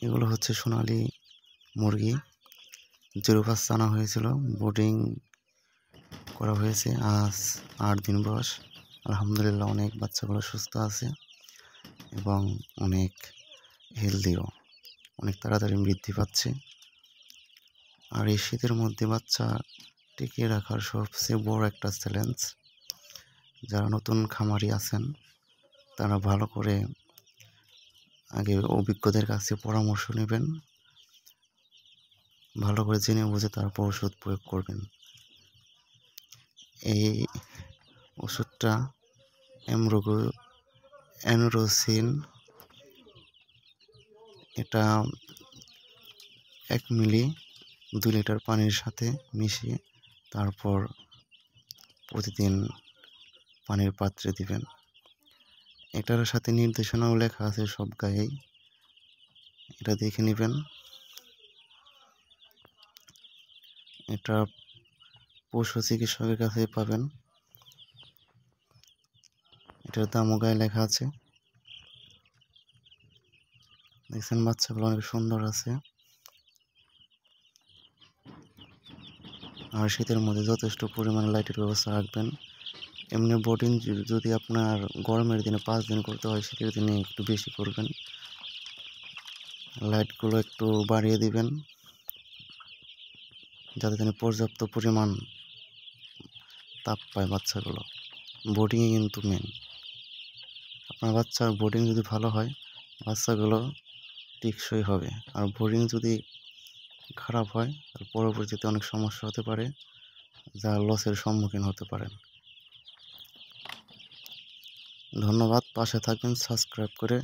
এগুলো হচ্ছে সোনালী মুরগি। 05 আনা হয়েছিল, বোর্ডিং করা হয়েছে। আজ 8 দিন বয়স। আলহামদুলিল্লাহ অনেক বাচ্চাগুলো সুস্থ আছে এবং অনেক হেলদিও, অনেক তাড়াতাড়ি বৃদ্ধি পাচ্ছে। আর এই শীতের মধ্যে বাচ্চা টিকিয়ে রাখার সবচেয়ে বড় একটা চ্যালেঞ্জ। যারা নতুন খামারি আছেন তারা ভালো করে আগে অভিজ্ঞদের কাছে পরামর্শ নেবেন, ভালো করে জেনে বুঝে তারপর ওষুধ প্রয়োগ করবেন। এই ওষুধটা অ্যানোরোসিন, এটা 1 মিলি 2 লিটার পানির সাথে মিশিয়ে তারপর প্রতিদিন পানির পাত্রে দিবেন। এটার সাথে নির্দেশনাও লেখা আছে সব গায়েই, এটা দেখে নেবেন। এটা পশু চিকিৎসকের কাছে পাবেন। এটার দামও গায়ে লেখা আছে। দেখছেন বাচ্চাগুলো অনেক সুন্দর আছে। আর শীতের মধ্যে যথেষ্ট পরিমাণে লাইটের ব্যবস্থা রাখবেন। এমনি বোর্ডিং যদি আপনার গরমের দিনে 5 দিন করতে হয়, শীতের দিনে একটু বেশি করবেন। লাইটগুলো একটু বাড়িয়ে দিবেন যাতে তিনি পর্যাপ্ত পরিমাণ তাপ পায় বাচ্চাগুলো। বোর্ডিংয়ে কিন্তু মেন। আপনার বাচ্চার বোর্ডিং যদি ভালো হয়, বাচ্চাগুলো টেকসই হবে। আর বোর্ডিং যদি খারাপ হয় তাহলে পরবর্তীতে অনেক সমস্যা হতে পারে, যা লসের সম্মুখীন হতে পারেন। ধন্যবাদ। পাশে থাকবেন সাবস্ক্রাইব করে।